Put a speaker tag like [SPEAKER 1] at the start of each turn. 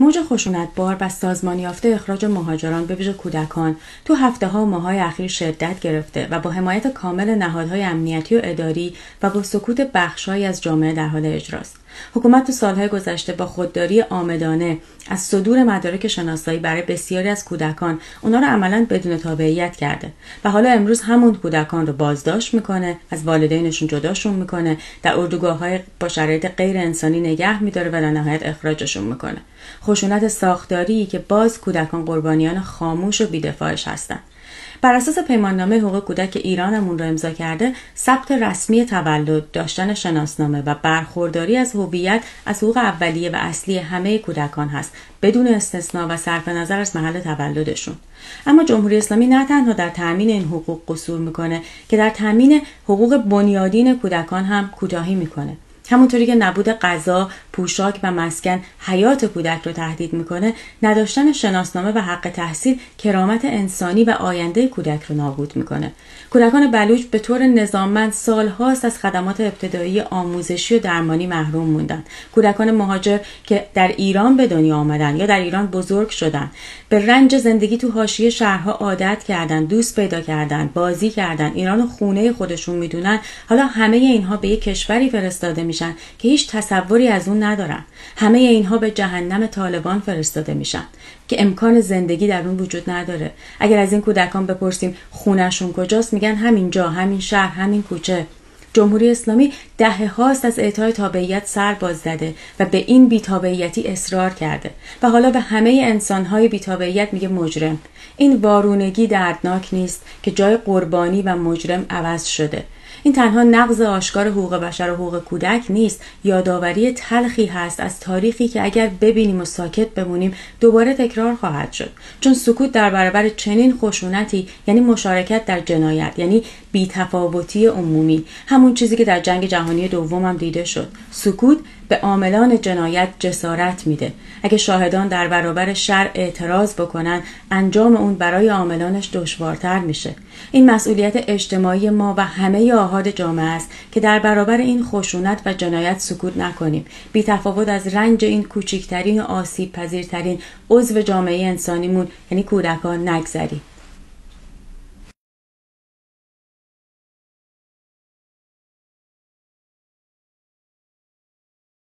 [SPEAKER 1] موج خشونت‌بار و سازمان یافته اخراج مهاجران به ویژه کودکان تو هفته‌ها و ماه‌های اخیر شدت گرفته و با حمایت کامل نهادهای امنیتی و اداری و با سکوت بخش‌هایی از جامعه در حال اجراست. حکومت تو سالهای گذشته با خودداری عامدانه از صدور مدارک شناسایی برای بسیاری از کودکان اونا رو عملاً بدون تابعیت کرده و حالا امروز همون کودکان رو بازداشت میکنه، از والدینشون جداشون میکنه، در اردوگاه‌های با شرایط غیر انسانی نگه میداره و در نهایت اخراجشون میکنه. خشونت ساختاری که باز کودکان قربانیان خاموش و بی‌دفاعش هستن. بر اساس پیماننامه حقوق کودک که ایرانمون رو امضا کرده، ثبت رسمی تولد، داشتن شناسنامه و برخورداری از هویت از حقوق اولیه و اصلی همه کودکان هست، بدون استثناء و صرف نظر از محل تولدشون. اما جمهوری اسلامی نه تنها در تامین این حقوق قصور میکنه که در تامین حقوق بنیادین کودکان هم کوتاهی میکنه. همونطوری که نبود غذا، پوشاک و مسکن حیات کودک رو تهدید میکنه، نداشتن شناسنامه و حق تحصیل کرامت انسانی و آینده کودک رو نابود میکنه. کودکان بلوچ به طور نظاممند سالهاست از خدمات ابتدایی آموزشی و درمانی محروم موندن. کودکان مهاجر که در ایران به دنیا آمدن یا در ایران بزرگ شدن، به رنج زندگی تو حاشیه شهرها عادت کردن، دوست پیدا کردن، بازی کردن، ایران خونه خودشون میدونن، حالا همه اینها به یک کشوری فرستاده میشن که هیچ تصوری از اون ندارن. همه اینها به جهنم طالبان فرستاده میشن که امکان زندگی در اون وجود نداره. اگر از این کودکان بپرسیم خونه‌شون کجاست، میگن همین جا، همین شهر، همین کوچه. جمهوری اسلامی دهه‌هاست از اعطای تابعیت سر باز زده و به این بی‌تابعیتی اصرار کرده و حالا به همه انسان‌های بی‌تابعیت میگه مجرم. این وارونگی دردناک نیست که جای قربانی و مجرم عوض شده. این تنها نقض آشکار حقوق بشر و حقوق کودک نیست، یادآوری تلخی هست از تاریخی که اگر ببینیم و ساکت بمونیم دوباره تکرار خواهد شد. چون سکوت در برابر چنین خشونتی یعنی مشارکت در جنایت، یعنی بی‌تفاوتی عمومی، همون چیزی که در جنگ جهانی دوم هم دیده شد. سکوت به عاملان جنایت جسارت میده. اگه شاهدان در برابر شر اعتراض بکنن، انجام اون برای عاملانش دشوارتر میشه. این مسئولیت اجتماعی ما و همه آحاد جامعه است که در برابر این خشونت و جنایت سکوت نکنیم. بی تفاوت از رنج این کوچکترین و آسیب پذیرترین عضو جامعه انسانیمون یعنی کودکان نگذریم.